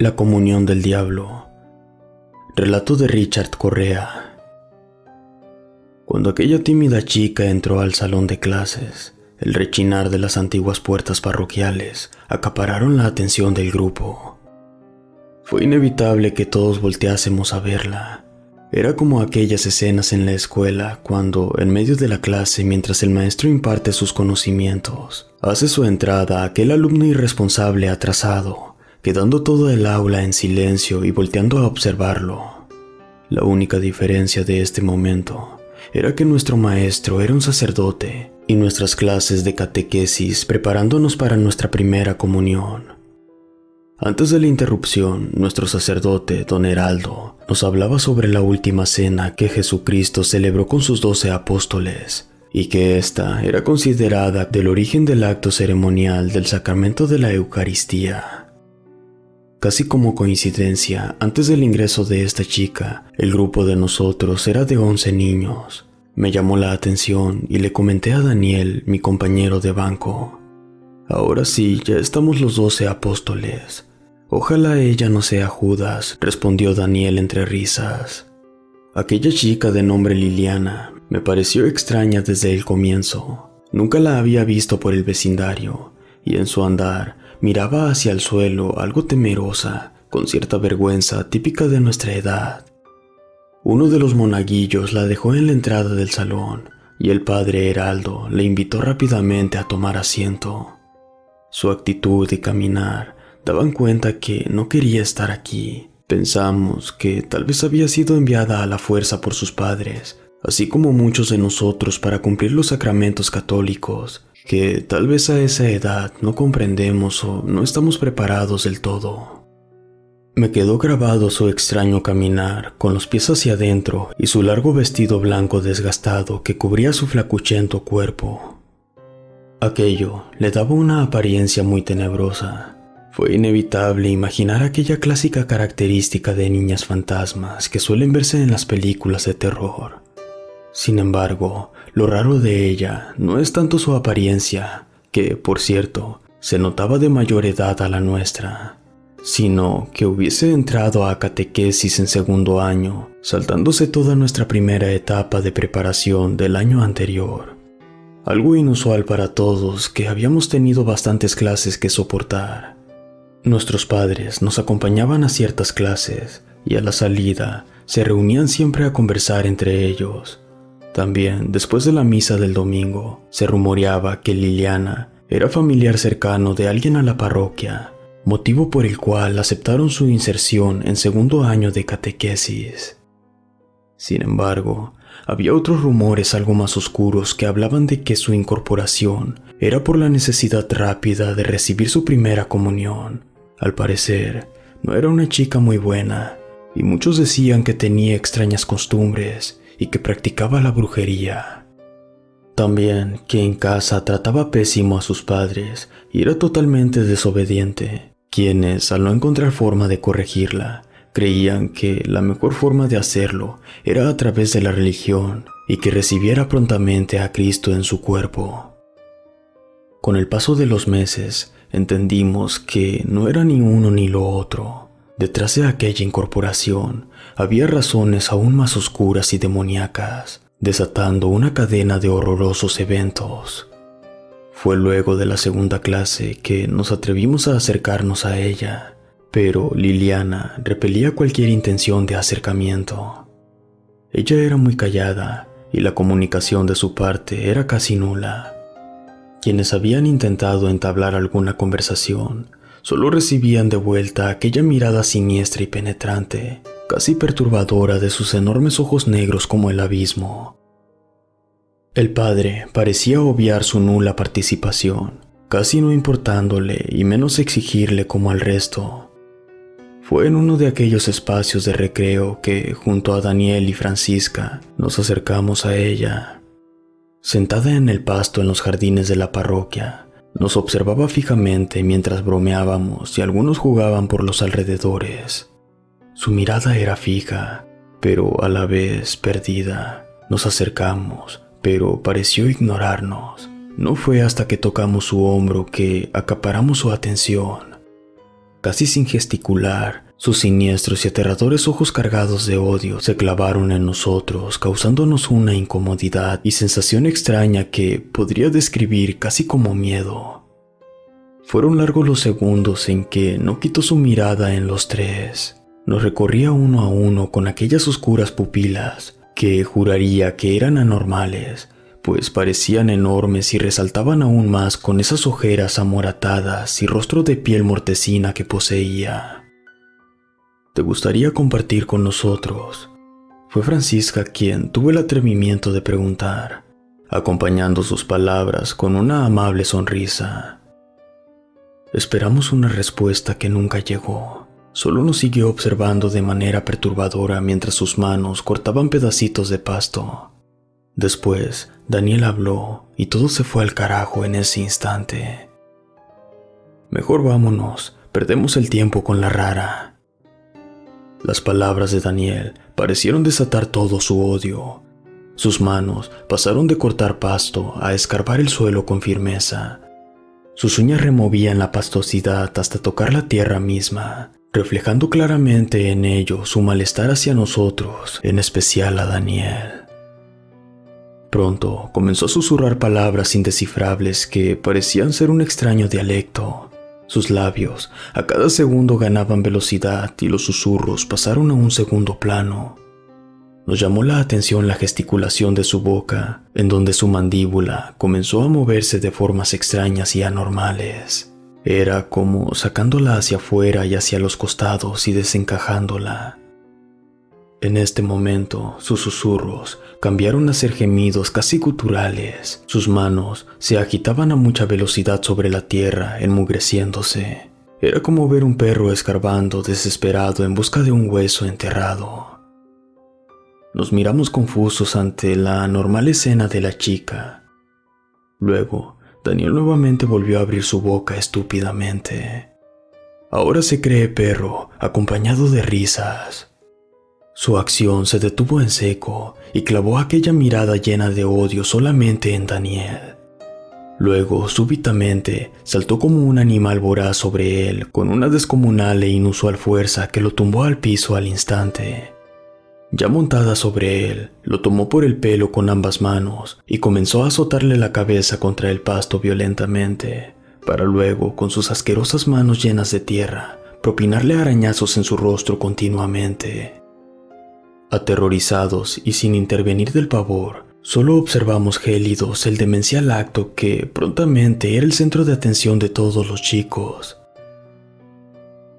La comunión del diablo. Relato de Richard Correa. Cuando aquella tímida chica entró al salón de clases, el rechinar de las antiguas puertas parroquiales acapararon la atención del grupo. Fue inevitable que todos volteásemos a verla. Era como aquellas escenas en la escuela cuando, en medio de la clase, mientras el maestro imparte sus conocimientos, hace su entrada aquel alumno irresponsable atrasado, quedando todo el aula en silencio y volteando a observarlo. La única diferencia de este momento era que nuestro maestro era un sacerdote y nuestras clases de catequesis preparándonos para nuestra primera comunión. Antes de la interrupción, nuestro sacerdote, don Heraldo, nos hablaba sobre la última cena que Jesucristo celebró con sus 12 apóstoles, y que ésta era considerada del origen del acto ceremonial del sacramento de la Eucaristía. Casi como coincidencia, antes del ingreso de esta chica, el grupo de nosotros era de 11 niños. Me llamó la atención y le comenté a Daniel, mi compañero de banco. Ahora sí, ya estamos los 12 apóstoles. Ojalá ella no sea Judas, respondió Daniel entre risas. Aquella chica de nombre Liliana me pareció extraña desde el comienzo. Nunca la había visto por el vecindario, y en su andar miraba hacia el suelo algo temerosa, con cierta vergüenza típica de nuestra edad. Uno de los monaguillos la dejó en la entrada del salón, y el padre Heraldo le invitó rápidamente a tomar asiento. Su actitud y caminar daban cuenta que no quería estar aquí. Pensamos que tal vez había sido enviada a la fuerza por sus padres, así como muchos de nosotros para cumplir los sacramentos católicos, que tal vez a esa edad no comprendemos o no estamos preparados del todo. Me quedó grabado su extraño caminar, con los pies hacia adentro y su largo vestido blanco desgastado que cubría su flacuchento cuerpo. Aquello le daba una apariencia muy tenebrosa. Fue inevitable imaginar aquella clásica característica de niñas fantasmas que suelen verse en las películas de terror. Sin embargo, lo raro de ella no es tanto su apariencia, que, por cierto, se notaba de mayor edad a la nuestra, sino que hubiese entrado a catequesis en segundo año, saltándose toda nuestra primera etapa de preparación del año anterior. Algo inusual para todos, que habíamos tenido bastantes clases que soportar. Nuestros padres nos acompañaban a ciertas clases y a la salida se reunían siempre a conversar entre ellos. También, después de la misa del domingo, se rumoreaba que Liliana era familiar cercano de alguien a la parroquia, motivo por el cual aceptaron su inserción en segundo año de catequesis. Sin embargo, había otros rumores algo más oscuros que hablaban de que su incorporación era por la necesidad rápida de recibir su primera comunión. Al parecer, no era una chica muy buena, y muchos decían que tenía extrañas costumbres y que practicaba la brujería. También que en casa trataba pésimo a sus padres y era totalmente desobediente, quienes, al no encontrar forma de corregirla, creían que la mejor forma de hacerlo era a través de la religión y que recibiera prontamente a Cristo en su cuerpo. Con el paso de los meses, entendimos que no era ni uno ni lo otro. Detrás de aquella incorporación había razones aún más oscuras y demoníacas, desatando una cadena de horrorosos eventos. Fue luego de la segunda clase que nos atrevimos a acercarnos a ella, pero Liliana repelía cualquier intención de acercamiento. Ella era muy callada y la comunicación de su parte era casi nula. Quienes habían intentado entablar alguna conversación solo recibían de vuelta aquella mirada siniestra y penetrante, casi perturbadora de sus enormes ojos negros como el abismo. El padre parecía obviar su nula participación, casi no importándole y menos exigirle como al resto. Fue en uno de aquellos espacios de recreo que, junto a Daniel y Francisca, nos acercamos a ella. Sentada en el pasto en los jardines de la parroquia, nos observaba fijamente mientras bromeábamos y algunos jugaban por los alrededores. Su mirada era fija, pero a la vez perdida. Nos acercamos, pero pareció ignorarnos. No fue hasta que tocamos su hombro que acaparamos su atención. casi sin gesticular. Sus siniestros y aterradores ojos cargados de odio se clavaron en nosotros, causándonos una incomodidad y sensación extraña que podría describir casi como miedo. Fueron largos los segundos en que no quitó su mirada en los tres. Nos recorría uno a uno con aquellas oscuras pupilas que juraría que eran anormales, pues parecían enormes y resaltaban aún más con esas ojeras amoratadas y rostro de piel mortecina que poseía. ¿Te gustaría compartir con nosotros? Fue Francisca quien tuvo el atrevimiento de preguntar, acompañando sus palabras con una amable sonrisa. Esperamos una respuesta que nunca llegó. Solo nos siguió observando de manera perturbadora mientras sus manos cortaban pedacitos de pasto. Después, Daniel habló y todo se fue al carajo en ese instante. Mejor vámonos, perdemos el tiempo con la rara. Las palabras de Daniel parecieron desatar todo su odio. Sus manos pasaron de cortar pasto a escarbar el suelo con firmeza. Sus uñas removían la pastosidad hasta tocar la tierra misma, reflejando claramente en ello su malestar hacia nosotros, en especial a Daniel. Pronto comenzó a susurrar palabras indescifrables que parecían ser un extraño dialecto. Sus labios a cada segundo ganaban velocidad y los susurros pasaron a un segundo plano. Nos llamó la atención la gesticulación de su boca, en donde su mandíbula comenzó a moverse de formas extrañas y anormales. Era como sacándola hacia afuera y hacia los costados y desencajándola. En este momento, sus susurros cambiaron a ser gemidos casi guturales. Sus manos se agitaban a mucha velocidad sobre la tierra, enmugreciéndose. Era como ver un perro escarbando desesperado en busca de un hueso enterrado. Nos miramos confusos ante la anormal escena de la chica. Luego, Daniel nuevamente volvió a abrir su boca estúpidamente. Ahora se cree perro, acompañado de risas. Su acción se detuvo en seco y clavó aquella mirada llena de odio solamente en Daniel. Luego, súbitamente, saltó como un animal voraz sobre él con una descomunal e inusual fuerza que lo tumbó al piso al instante. Ya montada sobre él, lo tomó por el pelo con ambas manos y comenzó a azotarle la cabeza contra el pasto violentamente, para luego, con sus asquerosas manos llenas de tierra, propinarle arañazos en su rostro continuamente. Aterrorizados y sin intervenir del pavor, solo observamos gélidos el demencial acto que prontamente era el centro de atención de todos los chicos.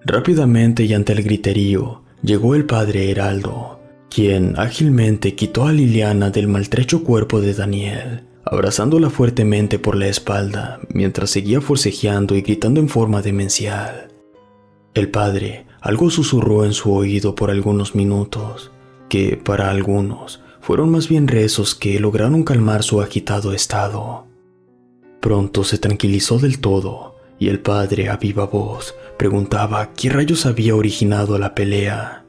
Rápidamente y ante el griterío, llegó el padre Heraldo, quien ágilmente quitó a Liliana del maltrecho cuerpo de Daniel, abrazándola fuertemente por la espalda, mientras seguía forcejeando y gritando en forma demencial. El padre algo susurró en su oído por algunos minutos, que para algunos fueron más bien rezos que lograron calmar su agitado estado. Pronto se tranquilizó del todo, y el padre a viva voz preguntaba qué rayos había originado la pelea.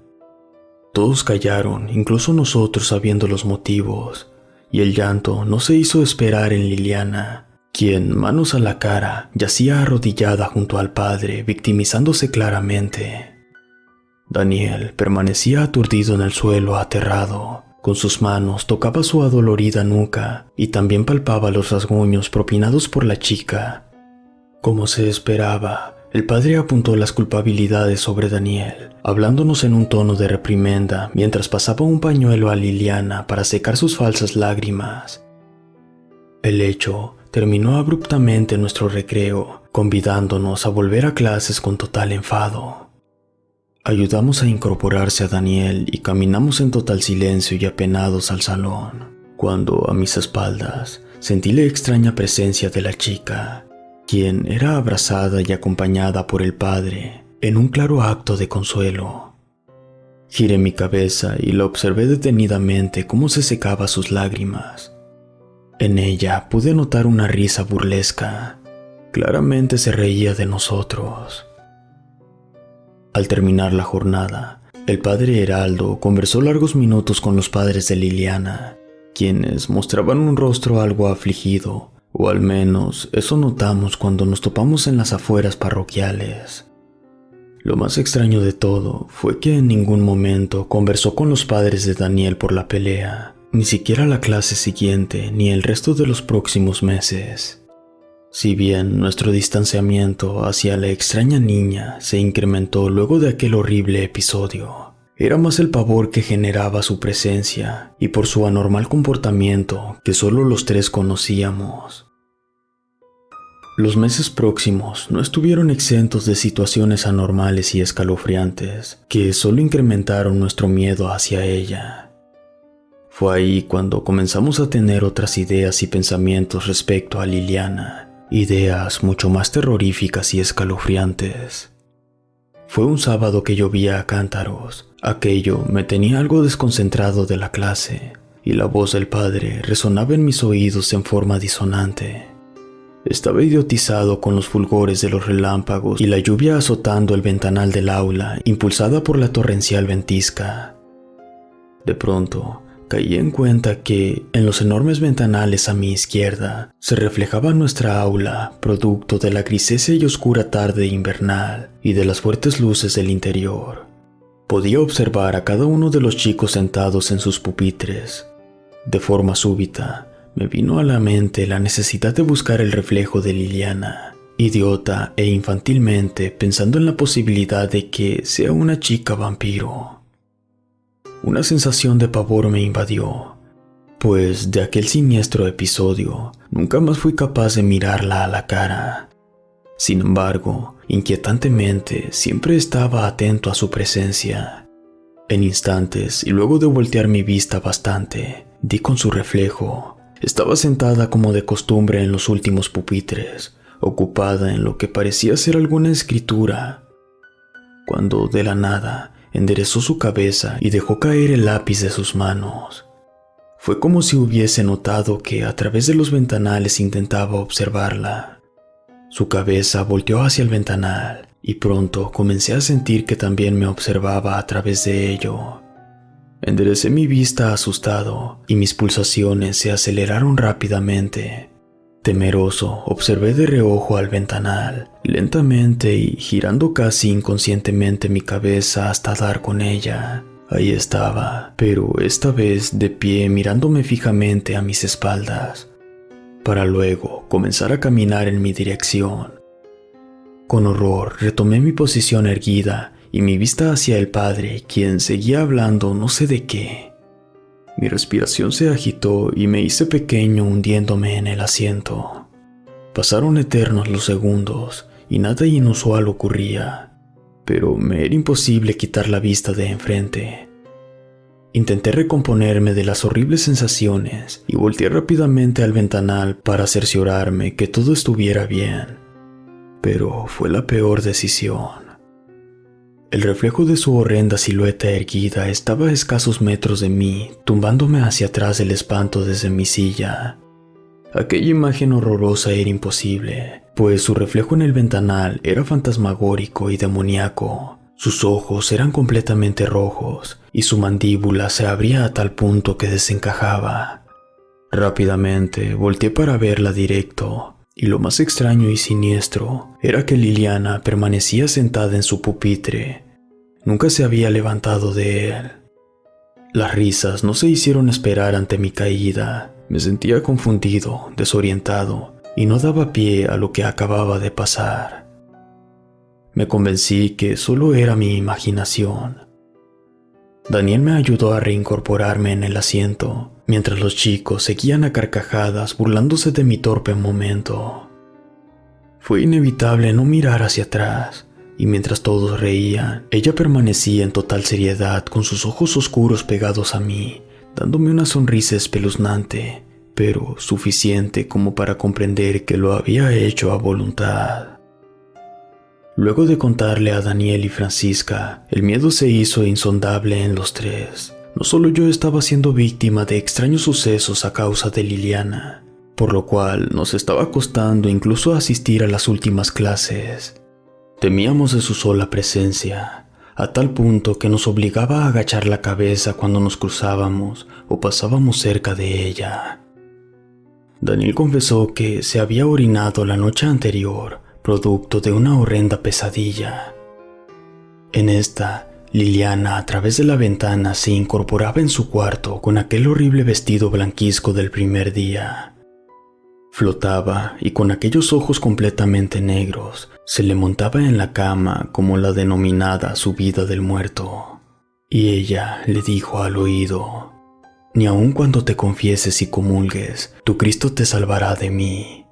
Todos callaron, incluso nosotros sabiendo los motivos, y el llanto no se hizo esperar en Liliana, quien, manos a la cara, yacía arrodillada junto al padre, victimizándose claramente. Daniel permanecía aturdido en el suelo, aterrado. Con sus manos tocaba su adolorida nuca y también palpaba los rasguños propinados por la chica. Como se esperaba, el padre apuntó las culpabilidades sobre Daniel, hablándonos en un tono de reprimenda mientras pasaba un pañuelo a Liliana para secar sus falsas lágrimas. El hecho terminó abruptamente nuestro recreo, convidándonos a volver a clases con total enfado. Ayudamos a incorporarse a Daniel y caminamos en total silencio y apenados al salón, cuando a mis espaldas sentí la extraña presencia de la chica, quien era abrazada y acompañada por el padre en un claro acto de consuelo. Giré mi cabeza y la observé detenidamente cómo se secaba sus lágrimas. En ella pude notar una risa burlesca. Claramente se reía de nosotros. Al terminar la jornada, el padre Heraldo conversó largos minutos con los padres de Liliana, quienes mostraban un rostro algo afligido, o al menos eso notamos cuando nos topamos en las afueras parroquiales. Lo más extraño de todo fue que en ningún momento conversó con los padres de Daniel por la pelea, ni siquiera la clase siguiente ni el resto de los próximos meses. Si bien nuestro distanciamiento hacia la extraña niña se incrementó luego de aquel horrible episodio, era más el pavor que generaba su presencia y por su anormal comportamiento que solo los tres conocíamos. Los meses próximos no estuvieron exentos de situaciones anormales y escalofriantes que solo incrementaron nuestro miedo hacia ella. Fue ahí cuando comenzamos a tener otras ideas y pensamientos respecto a Liliana, ideas mucho más terroríficas y escalofriantes. Fue un sábado que llovía a cántaros. Aquello me tenía algo desconcentrado de la clase y la voz del padre resonaba en mis oídos en forma disonante. Estaba idiotizado con los fulgores de los relámpagos y la lluvia azotando el ventanal del aula, impulsada por la torrencial ventisca. De pronto, caí en cuenta que, en los enormes ventanales a mi izquierda, se reflejaba nuestra aula, producto de la grisácea y oscura tarde invernal y de las fuertes luces del interior. Podía observar a cada uno de los chicos sentados en sus pupitres. De forma súbita, me vino a la mente la necesidad de buscar el reflejo de Liliana, idiota e infantilmente pensando en la posibilidad de que sea una chica vampiro. Una sensación de pavor me invadió, pues de aquel siniestro episodio nunca más fui capaz de mirarla a la cara. Sin embargo, inquietantemente siempre estaba atento a su presencia. En instantes, y luego de voltear mi vista bastante, di con su reflejo. Estaba sentada como de costumbre en los últimos pupitres, ocupada en lo que parecía ser alguna escritura, cuando de la nada enderezó su cabeza y dejó caer el lápiz de sus manos. Fue como si hubiese notado que a través de los ventanales intentaba observarla. Su cabeza volteó hacia el ventanal y pronto comencé a sentir que también me observaba a través de ello. Enderecé mi vista asustado y mis pulsaciones se aceleraron rápidamente. Temeroso, observé de reojo al ventanal, lentamente y girando casi inconscientemente mi cabeza hasta dar con ella. Ahí estaba, pero esta vez de pie mirándome fijamente a mis espaldas, para luego comenzar a caminar en mi dirección. Con horror retomé mi posición erguida y mi vista hacia el padre, quien seguía hablando no sé de qué. Mi respiración se agitó y me hice pequeño hundiéndome en el asiento. Pasaron eternos los segundos y nada inusual ocurría, pero me era imposible quitar la vista de enfrente. Intenté recomponerme de las horribles sensaciones y volteé rápidamente al ventanal para cerciorarme que todo estuviera bien, pero fue la peor decisión. El reflejo de su horrenda silueta erguida estaba a escasos metros de mí, tumbándome hacia atrás del espanto desde mi silla. Aquella imagen horrorosa era imposible, pues su reflejo en el ventanal era fantasmagórico y demoníaco. Sus ojos eran completamente rojos y su mandíbula se abría a tal punto que desencajaba. Rápidamente volteé para verla directo. Y lo más extraño y siniestro era que Liliana permanecía sentada en su pupitre. Nunca se había levantado de él. Las risas no se hicieron esperar ante mi caída. Me sentía confundido, desorientado, y no daba pie a lo que acababa de pasar. Me convencí que solo era mi imaginación. Daniel me ayudó a reincorporarme en el asiento, mientras los chicos seguían a carcajadas burlándose de mi torpe momento. Fue inevitable no mirar hacia atrás, y mientras todos reían, ella permanecía en total seriedad con sus ojos oscuros pegados a mí, dándome una sonrisa espeluznante, pero suficiente como para comprender que lo había hecho a voluntad. Luego de contarle a Daniel y Francisca, el miedo se hizo insondable en los tres. No solo yo estaba siendo víctima de extraños sucesos a causa de Liliana, por lo cual nos estaba costando incluso asistir a las últimas clases. Temíamos de su sola presencia, a tal punto que nos obligaba a agachar la cabeza cuando nos cruzábamos o pasábamos cerca de ella. Daniel confesó que se había orinado la noche anterior, producto de una horrenda pesadilla. En esta, Liliana a través de la ventana se incorporaba en su cuarto con aquel horrible vestido blanquizco del primer día. Flotaba y con aquellos ojos completamente negros se le montaba en la cama como la denominada subida del muerto. Y ella le dijo al oído: «Ni aun cuando te confieses y comulgues, tu Cristo te salvará de mí».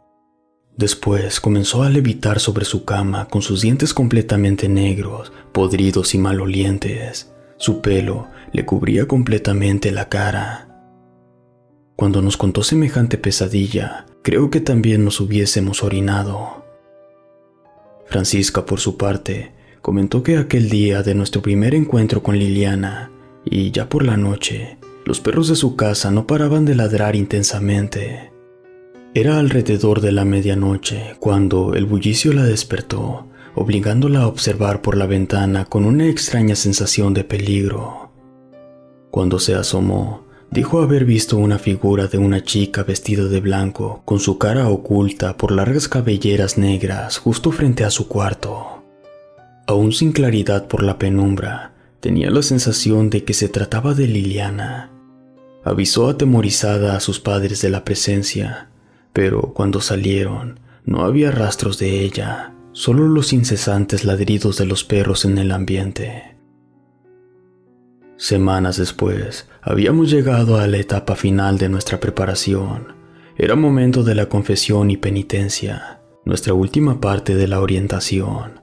Después comenzó a levitar sobre su cama con sus dientes completamente negros, podridos y malolientes. Su pelo le cubría completamente la cara. Cuando nos contó semejante pesadilla, creo que también nos hubiésemos orinado. Francisca, por su parte, comentó que aquel día de nuestro primer encuentro con Liliana, y ya por la noche, los perros de su casa no paraban de ladrar intensamente. Era alrededor de la medianoche cuando el bullicio la despertó, obligándola a observar por la ventana con una extraña sensación de peligro. Cuando se asomó, dijo haber visto una figura de una chica vestida de blanco, con su cara oculta por largas cabelleras negras justo frente a su cuarto. Aún sin claridad por la penumbra, tenía la sensación de que se trataba de Liliana. Avisó atemorizada a sus padres de la presencia, pero cuando salieron, no había rastros de ella, solo los incesantes ladridos de los perros en el ambiente. Semanas después, habíamos llegado a la etapa final de nuestra preparación. Era momento de la confesión y penitencia, nuestra última parte de la orientación.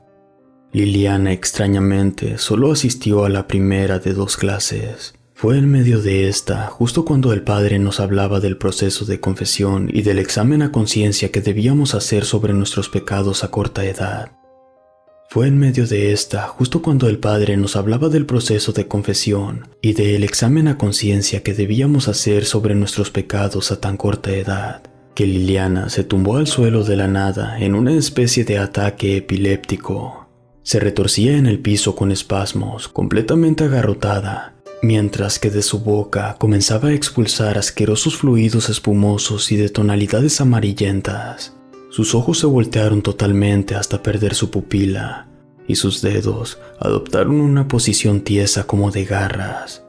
Liliana, extrañamente, solo asistió a la primera de 2 clases. Fue en medio de esta, justo cuando el padre nos hablaba del proceso de confesión y del examen a conciencia que debíamos hacer sobre nuestros pecados a corta edad. Fue en medio de esta, justo cuando el padre nos hablaba del proceso de confesión y del examen a conciencia que debíamos hacer sobre nuestros pecados a tan corta edad, que Liliana se tumbó al suelo de la nada en una especie de ataque epiléptico. Se retorcía en el piso con espasmos, completamente agarrotada, mientras que de su boca comenzaba a expulsar asquerosos fluidos espumosos y de tonalidades amarillentas. Sus ojos se voltearon totalmente hasta perder su pupila, y sus dedos adoptaron una posición tiesa como de garras.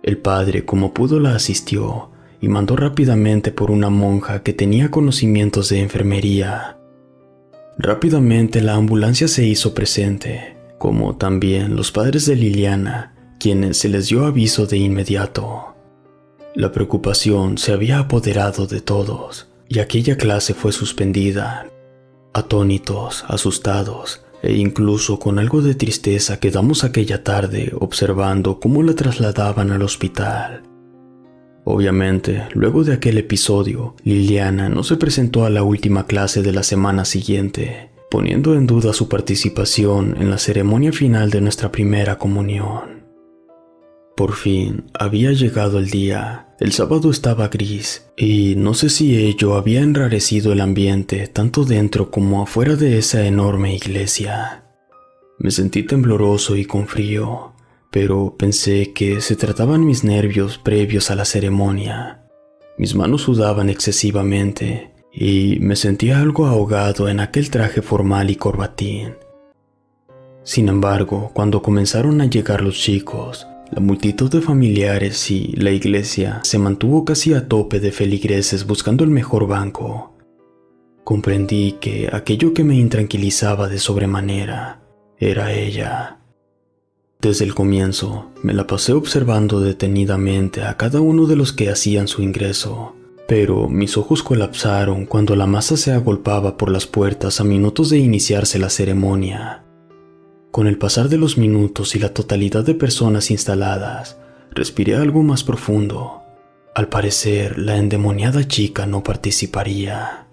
El padre, como pudo, la asistió y mandó rápidamente por una monja que tenía conocimientos de enfermería. Rápidamente la ambulancia se hizo presente, como también los padres de Liliana, quienes se les dio aviso de inmediato. La preocupación se había apoderado de todos, y aquella clase fue suspendida. Atónitos, asustados, e incluso con algo de tristeza quedamos aquella tarde observando cómo la trasladaban al hospital. Obviamente, luego de aquel episodio, Liliana no se presentó a la última clase de la semana siguiente, poniendo en duda su participación en la ceremonia final de nuestra primera comunión. Por fin, había llegado el día. El sábado estaba gris, y no sé si ello había enrarecido el ambiente tanto dentro como afuera de esa enorme iglesia. Me sentí tembloroso y con frío, pero pensé que se trataban mis nervios previos a la ceremonia. Mis manos sudaban excesivamente, y me sentía algo ahogado en aquel traje formal y corbatín. Sin embargo, cuando comenzaron a llegar los chicos, la multitud de familiares y la iglesia se mantuvo casi a tope de feligreses buscando el mejor banco. Comprendí que aquello que me intranquilizaba de sobremanera era ella. Desde el comienzo, me la pasé observando detenidamente a cada uno de los que hacían su ingreso, pero mis ojos colapsaron cuando la masa se agolpaba por las puertas a minutos de iniciarse la ceremonia. Con el pasar de los minutos y la totalidad de personas instaladas, respiré algo más profundo. Al parecer, la endemoniada chica no participaría.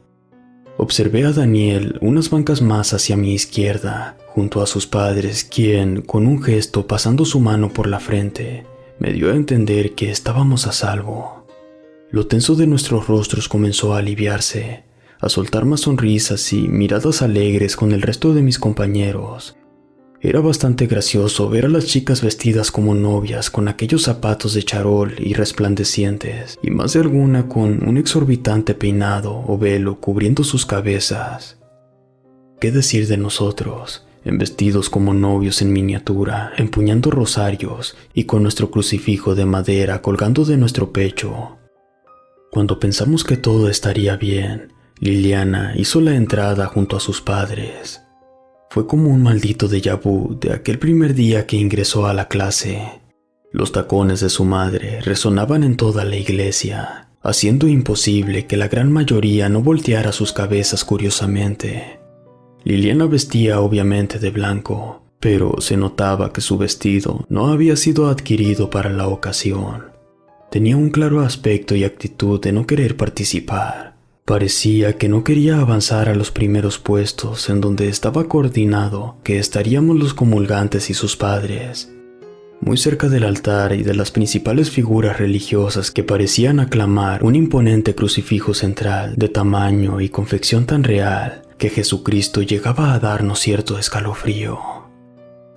Observé a Daniel unas bancas más hacia mi izquierda, junto a sus padres, quien, con un gesto pasando su mano por la frente, me dio a entender que estábamos a salvo. Lo tenso de nuestros rostros comenzó a aliviarse, a soltar más sonrisas y miradas alegres con el resto de mis compañeros. Era bastante gracioso ver a las chicas vestidas como novias con aquellos zapatos de charol y resplandecientes, y más de alguna con un exorbitante peinado o velo cubriendo sus cabezas. ¿Qué decir de nosotros? vestidos como novios en miniatura, empuñando rosarios y con nuestro crucifijo de madera colgando de nuestro pecho. Cuando pensamos que todo estaría bien, Liliana hizo la entrada junto a sus padres. Fue como un maldito déjà vu de aquel primer día que ingresó a la clase. Los tacones de su madre resonaban en toda la iglesia, haciendo imposible que la gran mayoría no volteara sus cabezas curiosamente. Liliana vestía obviamente de blanco, pero se notaba que su vestido no había sido adquirido para la ocasión. Tenía un claro aspecto y actitud de no querer participar. Parecía que no quería avanzar a los primeros puestos en donde estaba coordinado que estaríamos los comulgantes y sus padres, muy cerca del altar y de las principales figuras religiosas que parecían aclamar un imponente crucifijo central de tamaño y confección tan real que Jesucristo llegaba a darnos cierto escalofrío.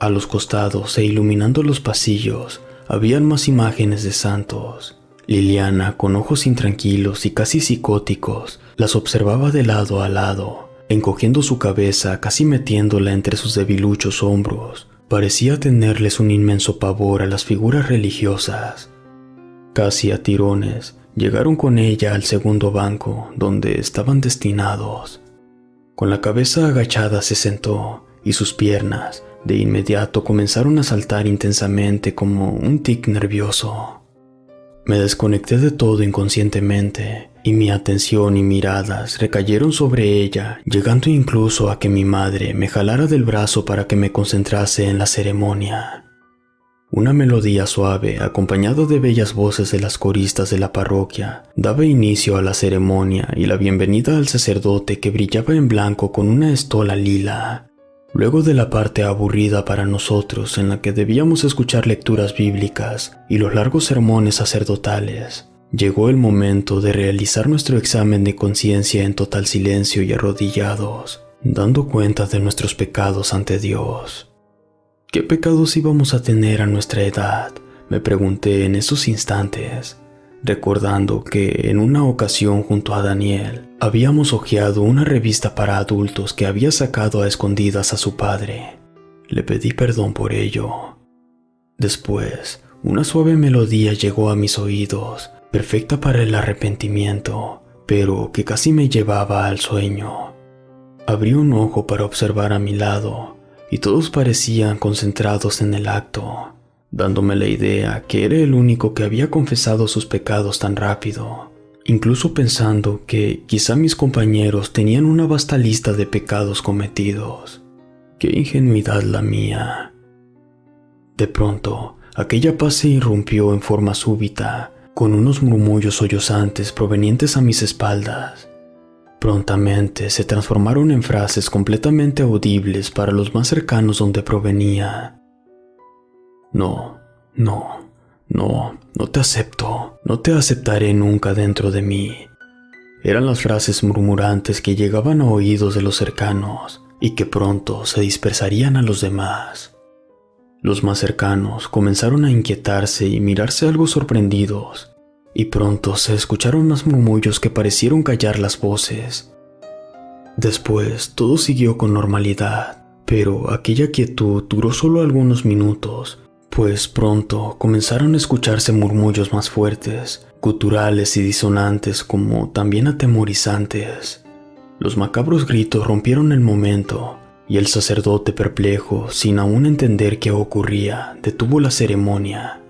A los costados e iluminando los pasillos habían más imágenes de santos. Liliana, con ojos intranquilos y casi psicóticos, las observaba de lado a lado, encogiendo su cabeza, casi metiéndola entre sus debiluchos hombros. Parecía tenerles un inmenso pavor a las figuras religiosas. Casi a tirones, llegaron con ella al segundo banco, donde estaban destinados. Con la cabeza agachada se sentó, y sus piernas, de inmediato comenzaron a saltar intensamente como un tic nervioso. Me desconecté de todo inconscientemente, y mi atención y miradas recayeron sobre ella, llegando incluso a que mi madre me jalara del brazo para que me concentrase en la ceremonia. Una melodía suave, acompañada de bellas voces de las coristas de la parroquia, daba inicio a la ceremonia y la bienvenida al sacerdote que brillaba en blanco con una estola lila. Luego de la parte aburrida para nosotros en la que debíamos escuchar lecturas bíblicas y los largos sermones sacerdotales, llegó el momento de realizar nuestro examen de conciencia en total silencio y arrodillados, dando cuenta de nuestros pecados ante Dios. ¿Qué pecados íbamos a tener a nuestra edad?, me pregunté en esos instantes, recordando que en una ocasión junto a Daniel habíamos hojeado una revista para adultos que había sacado a escondidas a su padre. Le pedí perdón por ello. Después, una suave melodía llegó a mis oídos, perfecta para el arrepentimiento, pero que casi me llevaba al sueño. Abrí un ojo para observar a mi lado, y todos parecían concentrados en el acto, dándome la idea que era el único que había confesado sus pecados tan rápido, incluso pensando que quizá mis compañeros tenían una vasta lista de pecados cometidos. ¡Qué ingenuidad la mía! De pronto, aquella paz se irrumpió en forma súbita, con unos murmullos sollozantes provenientes a mis espaldas. Prontamente se transformaron en frases completamente audibles para los más cercanos donde provenía. No te acepto, no te aceptaré nunca dentro de mí. Eran las frases murmurantes que llegaban a oídos de los cercanos y que pronto se dispersarían a los demás. Los más cercanos comenzaron a inquietarse y mirarse algo sorprendidos, y pronto se escucharon más murmullos que parecieron callar las voces. Después todo siguió con normalidad, pero aquella quietud duró solo algunos minutos, pues pronto comenzaron a escucharse murmullos más fuertes, guturales y disonantes como también atemorizantes. Los macabros gritos rompieron el momento, y el sacerdote perplejo, sin aún entender qué ocurría, detuvo la ceremonia.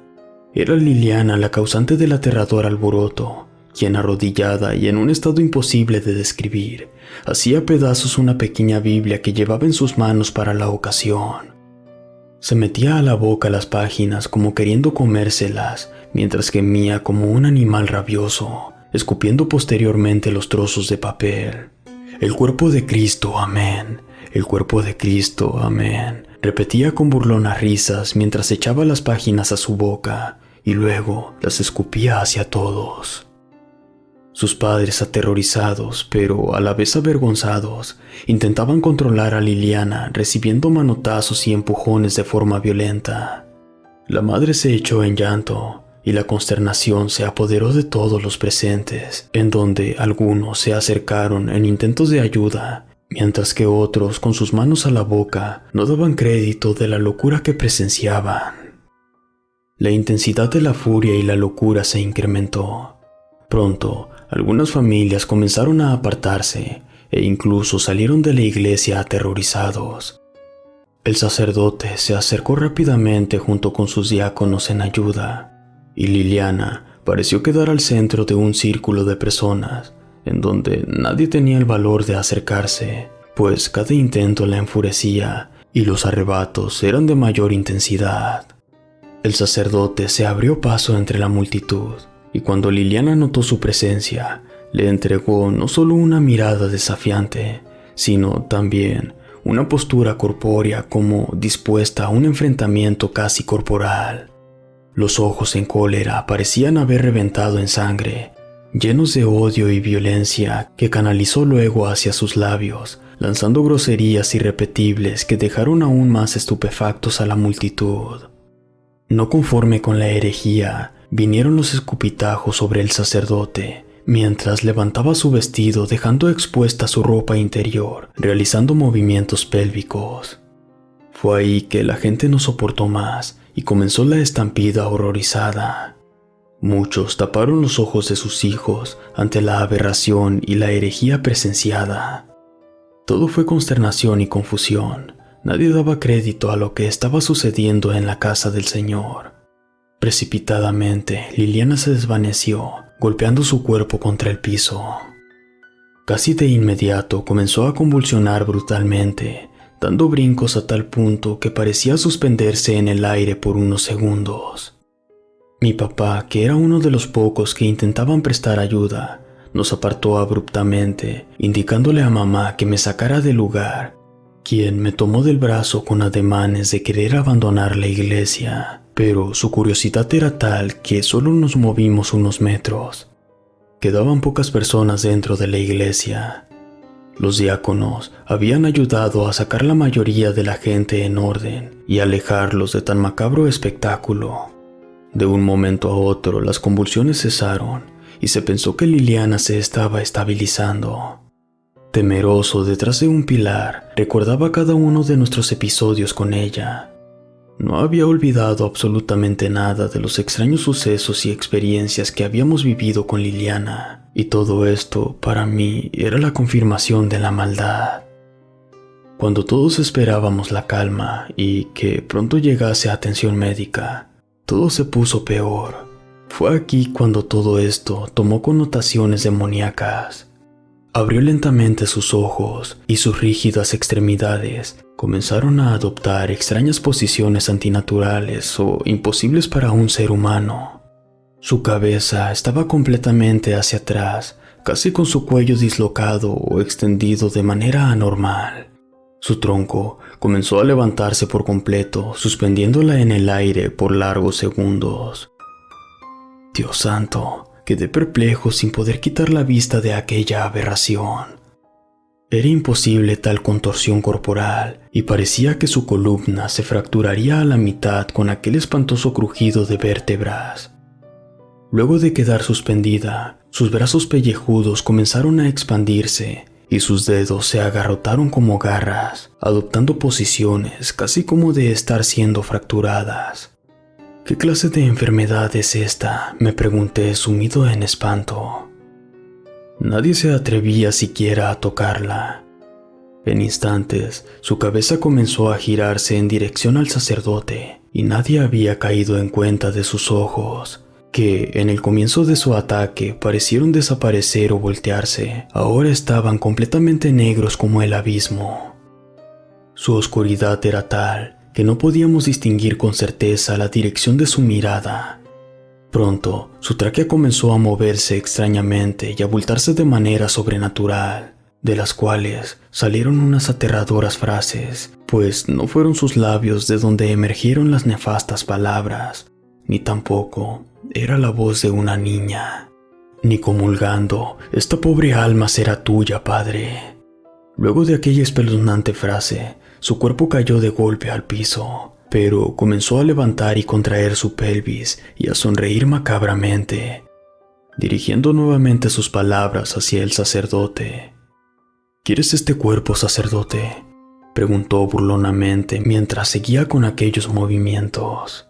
Era Liliana la causante del aterrador alboroto, quien arrodillada y en un estado imposible de describir, hacía pedazos una pequeña Biblia que llevaba en sus manos para la ocasión. Se metía a la boca las páginas como queriendo comérselas, mientras gemía como un animal rabioso, escupiendo posteriormente los trozos de papel. «El cuerpo de Cristo, amén. El cuerpo de Cristo, amén», repetía con burlonas risas mientras echaba las páginas a su boca y luego las escupía hacia todos. Sus padres, aterrorizados, pero a la vez avergonzados, intentaban controlar a Liliana, recibiendo manotazos y empujones de forma violenta. La madre se echó en llanto, y la consternación se apoderó de todos los presentes, en donde algunos se acercaron en intentos de ayuda, mientras que otros, con sus manos a la boca, no daban crédito de la locura que presenciaban. La intensidad de la furia y la locura se incrementó. Pronto, algunas familias comenzaron a apartarse e incluso salieron de la iglesia aterrorizados. El sacerdote se acercó rápidamente junto con sus diáconos en ayuda, y Liliana pareció quedar al centro de un círculo de personas en donde nadie tenía el valor de acercarse, pues cada intento la enfurecía y los arrebatos eran de mayor intensidad. El sacerdote se abrió paso entre la multitud, y cuando Liliana notó su presencia, le entregó no solo una mirada desafiante, sino también una postura corpórea como dispuesta a un enfrentamiento casi corporal. Los ojos en cólera parecían haber reventado en sangre, llenos de odio y violencia que canalizó luego hacia sus labios, lanzando groserías irrepetibles que dejaron aún más estupefactos a la multitud. No conforme con la herejía, vinieron los escupitajos sobre el sacerdote, mientras levantaba su vestido dejando expuesta su ropa interior, realizando movimientos pélvicos. Fue ahí que la gente no soportó más y comenzó la estampida horrorizada. Muchos taparon los ojos de sus hijos ante la aberración y la herejía presenciada. Todo fue consternación y confusión. Nadie daba crédito a lo que estaba sucediendo en la casa del Señor. Precipitadamente, Liliana se desvaneció, golpeando su cuerpo contra el piso. Casi de inmediato comenzó a convulsionar brutalmente, dando brincos a tal punto que parecía suspenderse en el aire por unos segundos. Mi papá, que era uno de los pocos que intentaban prestar ayuda, nos apartó abruptamente, indicándole a mamá que me sacara del lugar, quien me tomó del brazo con ademanes de querer abandonar la iglesia, pero su curiosidad era tal que solo nos movimos unos metros. Quedaban pocas personas dentro de la iglesia. Los diáconos habían ayudado a sacar la mayoría de la gente en orden y alejarlos de tan macabro espectáculo. De un momento a otro las convulsiones cesaron y se pensó que Liliana se estaba estabilizando. Temeroso detrás de un pilar, recordaba cada uno de nuestros episodios con ella. No había olvidado absolutamente nada de los extraños sucesos y experiencias que habíamos vivido con Liliana, y todo esto, para mí, era la confirmación de la maldad. Cuando todos esperábamos la calma y que pronto llegase atención médica, todo se puso peor. Fue aquí cuando todo esto tomó connotaciones demoníacas. Abrió lentamente sus ojos y sus rígidas extremidades comenzaron a adoptar extrañas posiciones antinaturales o imposibles para un ser humano. Su cabeza estaba completamente hacia atrás, casi con su cuello dislocado o extendido de manera anormal. Su tronco comenzó a levantarse por completo, suspendiéndola en el aire por largos segundos. Dios santo, quedé perplejo sin poder quitar la vista de aquella aberración. Era imposible tal contorsión corporal y parecía que su columna se fracturaría a la mitad con aquel espantoso crujido de vértebras. Luego de quedar suspendida, sus brazos pellejudos comenzaron a expandirse y sus dedos se agarrotaron como garras, adoptando posiciones casi como de estar siendo fracturadas. ¿Qué clase de enfermedad es esta?, me pregunté sumido en espanto. Nadie se atrevía siquiera a tocarla. En instantes, su cabeza comenzó a girarse en dirección al sacerdote y nadie había caído en cuenta de sus ojos, que en el comienzo de su ataque parecieron desaparecer o voltearse. Ahora estaban completamente negros como el abismo. Su oscuridad era tal que no podíamos distinguir con certeza la dirección de su mirada. Pronto, su tráquea comenzó a moverse extrañamente y abultarse de manera sobrenatural, de las cuales salieron unas aterradoras frases, pues no fueron sus labios de donde emergieron las nefastas palabras, ni tampoco era la voz de una niña. Ni comulgando, esta pobre alma será tuya, Padre. Luego de aquella espeluznante frase, su cuerpo cayó de golpe al piso, pero comenzó a levantar y contraer su pelvis y a sonreír macabramente, dirigiendo nuevamente sus palabras hacia el sacerdote. ¿Quieres este cuerpo, sacerdote?, preguntó burlonamente mientras seguía con aquellos movimientos.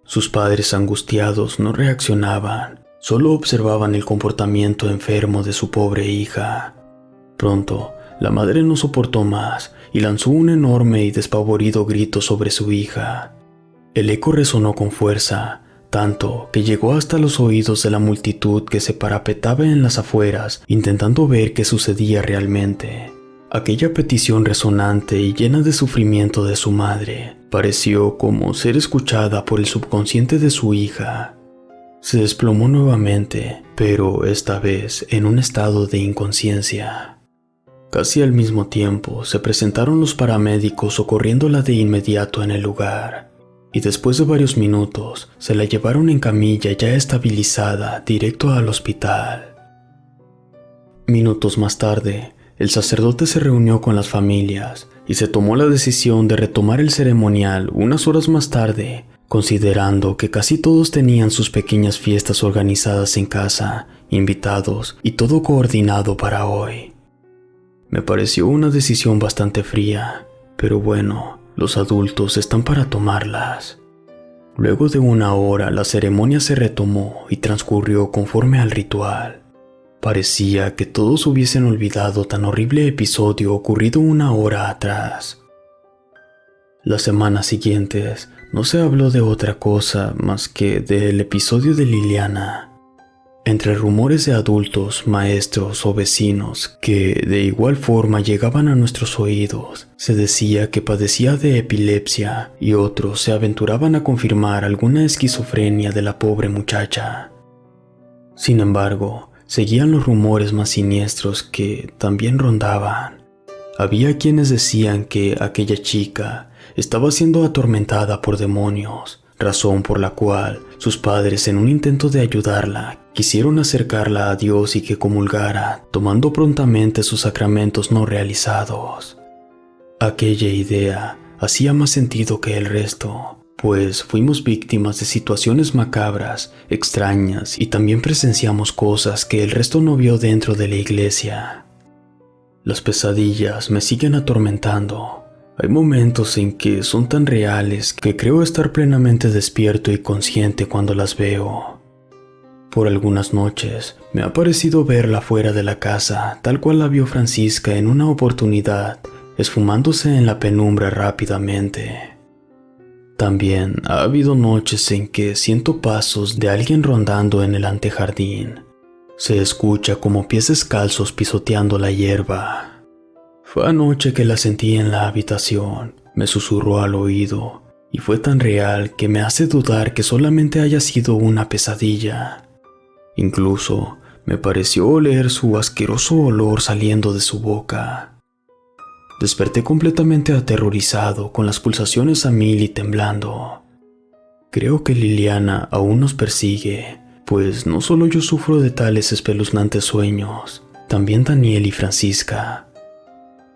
Sus padres, angustiados, no reaccionaban, solo observaban el comportamiento enfermo de su pobre hija. Pronto, la madre no soportó más y lanzó un enorme y despavorido grito sobre su hija. El eco resonó con fuerza, tanto que llegó hasta los oídos de la multitud que se parapetaba en las afueras intentando ver qué sucedía realmente. Aquella petición resonante y llena de sufrimiento de su madre pareció como ser escuchada por el subconsciente de su hija. Se desplomó nuevamente, pero esta vez en un estado de inconsciencia. Casi al mismo tiempo se presentaron los paramédicos socorriéndola de inmediato en el lugar, y después de varios minutos se la llevaron en camilla ya estabilizada directo al hospital. Minutos más tarde, el sacerdote se reunió con las familias y se tomó la decisión de retomar el ceremonial unas horas más tarde, considerando que casi todos tenían sus pequeñas fiestas organizadas en casa, invitados y todo coordinado para hoy. Me pareció una decisión bastante fría, pero bueno, los adultos están para tomarlas. Luego de una hora, la ceremonia se retomó y transcurrió conforme al ritual. Parecía que todos hubiesen olvidado tan horrible episodio ocurrido una hora atrás. Las semanas siguientes no se habló de otra cosa más que del episodio de Liliana. Entre rumores de adultos, maestros o vecinos que de igual forma llegaban a nuestros oídos, se decía que padecía de epilepsia y otros se aventuraban a confirmar alguna esquizofrenia de la pobre muchacha. Sin embargo, seguían los rumores más siniestros que también rondaban. Había quienes decían que aquella chica estaba siendo atormentada por demonios, razón por la cual sus padres, en un intento de ayudarla, quisieron acercarla a Dios y que comulgara, tomando prontamente sus sacramentos no realizados. Aquella idea hacía más sentido que el resto, pues fuimos víctimas de situaciones macabras, extrañas y también presenciamos cosas que el resto no vio dentro de la iglesia. Las pesadillas me siguen atormentando. Hay momentos en que son tan reales que creo estar plenamente despierto y consciente cuando las veo. Por algunas noches me ha parecido verla fuera de la casa, tal cual la vio Francisca en una oportunidad, esfumándose en la penumbra rápidamente. También ha habido noches en que siento pasos de alguien rondando en el antejardín. Se escucha como pies descalzos pisoteando la hierba. Fue anoche que la sentí en la habitación, me susurró al oído, y fue tan real que me hace dudar que solamente haya sido una pesadilla. Incluso me pareció oler su asqueroso olor saliendo de su boca. Desperté completamente aterrorizado, con las pulsaciones a mil y temblando. Creo que Liliana aún nos persigue, pues no solo yo sufro de tales espeluznantes sueños, también Daniel y Francisca.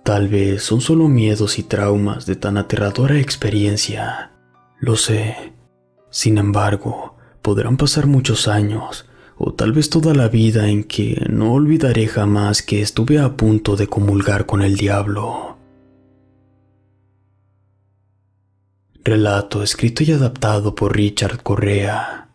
Tal vez son solo miedos y traumas de tan aterradora experiencia. Lo sé. Sin embargo, podrán pasar muchos años, o tal vez toda la vida, en que no olvidaré jamás que estuve a punto de comulgar con el diablo. Relato escrito y adaptado por Richard Correa.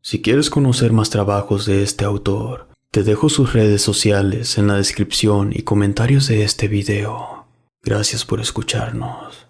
Si quieres conocer más trabajos de este autor, te dejo sus redes sociales en la descripción y comentarios de este video. Gracias por escucharnos.